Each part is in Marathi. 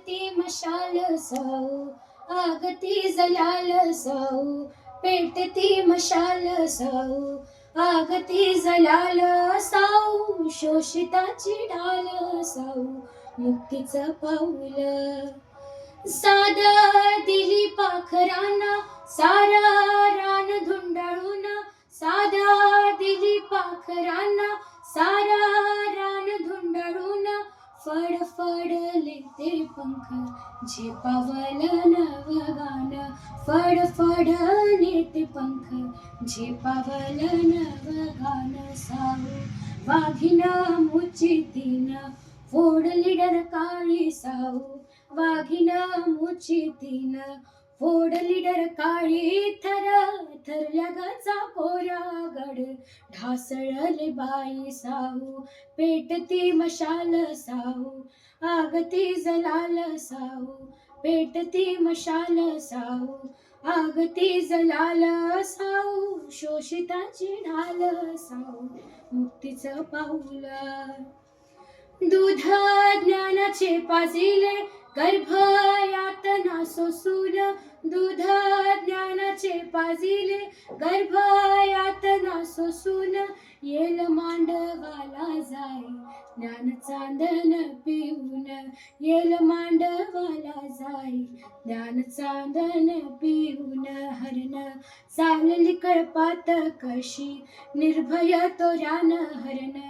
पेटती मशाल साऊ, आगती जलाल साऊ, पेटती मशाल साऊ, आगती जलाल साऊ, शोषिताची ढाल साऊ, मुक्तीचं पाऊल. सादा दिली पाखरांना सारा रान धुंडाळून, सादा दिली पाखरांना सारा रान धुंडाळून, फडफडले ते पंख झेपावल नवगान, फडफडले ते पंख झेपावल नवगान साऊ. वाघीण मुचितीन फोडली डरकाळी साऊ, वाघीण मुचितीन फोडली डरकाळी, थर थरल्या गाचा कोरागड ढासळले बाई साऊ, पेटती मशाल साऊ, आगती जलाल साऊ, पेटती मशाल साऊ, आगती जलाल साऊ, शोषिताची ढाल साऊ, मुक्तीचं पाऊल. दूध ज्ञानाचे पाजिले गर्भ यातना सोसून, दूध ज्ञानाचे पाजिले गर्भ यातना सोसून, येल मांडवाला जाई ज्ञान चांदन पिऊन, येल मांडवाला जाई ज्ञान चांदन पिऊन. हरण चालली कळपात कशी निर्भय तोऱ्यान, हरण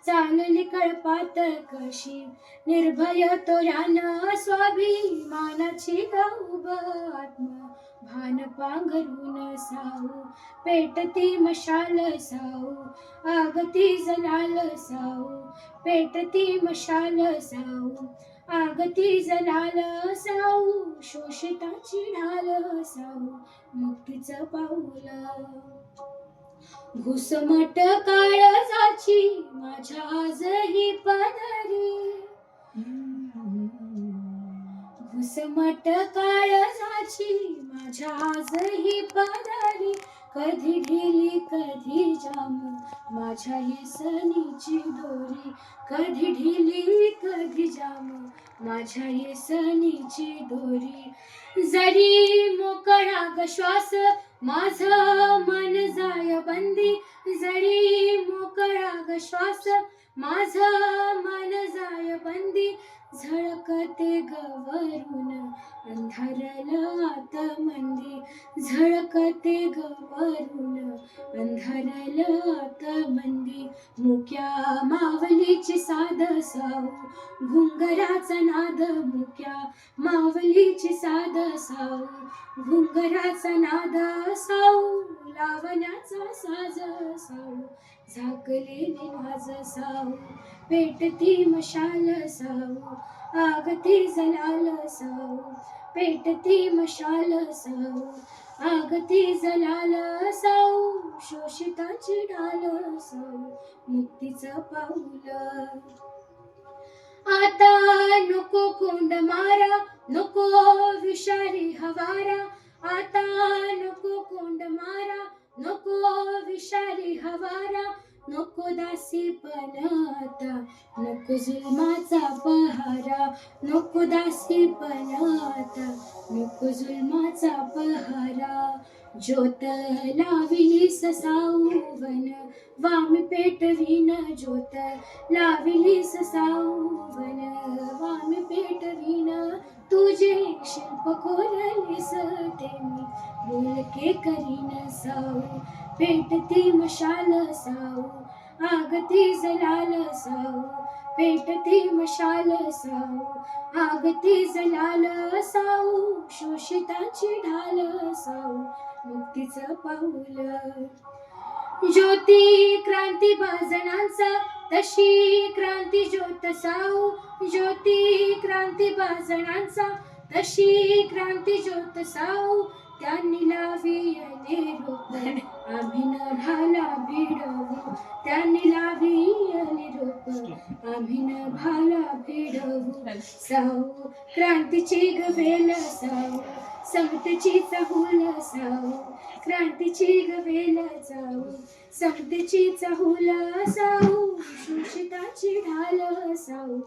चालली कळपात कशी निर्भय तोऱ्यान, स्वाभिमानाची गौब आत्म भान पांघरून साऊ, पेटती मशाल साऊ, आगती जलाल साऊ, पेटती मशाल साऊ, आगती जलाल साऊ, शोषिताची ढाल साऊ, मुक्तीचं पाऊल. घुसमट काळजाची माझ्या आजही पदरी, घुसमट काळजाची माझ्या आजही पदरी, कधी ढिली कधी जाम माझ्या येसनीची दोरी, कधी ढिली कधी जाम माझ्या येसनीची दोरी. जरी मोकळा ग श्वास माझं मन जाय बंदी, जरी मोकळा ग श्वास माझं मन जाय बंदी, झळकते गवरून अंधारल आतमंदी, झळकते गवरून अंधारल आतमंदी. मुक्या मावलीची साध साऊ, घुंगराचा नाद मुक्या मावलीची साध साऊ, घुंगराचा नाद साऊ, लावण्याचा साज साऊ, झाकलेली लाज साऊ, पेटती मशाल साऊ, आगती जलाल साऊ, पेटती मशाल साऊ, आगती जलाल साऊ, शोषिताची ढाल साऊ, मुक्तीचं पाऊल. आता नको कोंड मारा नको विषारी हवारा, आता नको कोंड मारा नको विषारी हवारा, नको दासीपण आता नको जुलमाचा पहारा, नको दासीपण आता नको जुलमाचा पहारा. ज्योत लाविलीस साऊवन वामी पेटवीन, ज्योत लाविलीस साऊवन वामी पेटवीन, तुझे शिल्प कोरलीस ते मी बोलके करीन साऊ, पेटती मशाल साऊ, आगती जलाल साऊ, पेटती मशाल साऊ, आगती जलाल साऊ, शोषिताची ढाल साऊ, मुक्तीचं पाऊल. ज्योती क्रांती बाजणांचा तशी क्रांती ज्योत साऊ, ज्योती क्रांती बाजणांचा तशी क्रांती ज्योत साऊ, त्यांनी लाविले रोप आम्ही न भाला भिडवू, त्यांनी लाविले रोप आम्ही न भाला भिडवू. साऊ क्रांतीची गवेल साऊ, समतेची चहूल साऊ, क्रांतीची गवेल साऊ, समतेची चहूल साऊ, शोषिताची ढाल साऊ,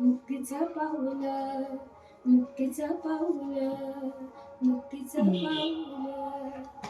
मुक्तीचं पाऊल. मुक्तीचं पाऊल, मुक्तीचं पाऊल.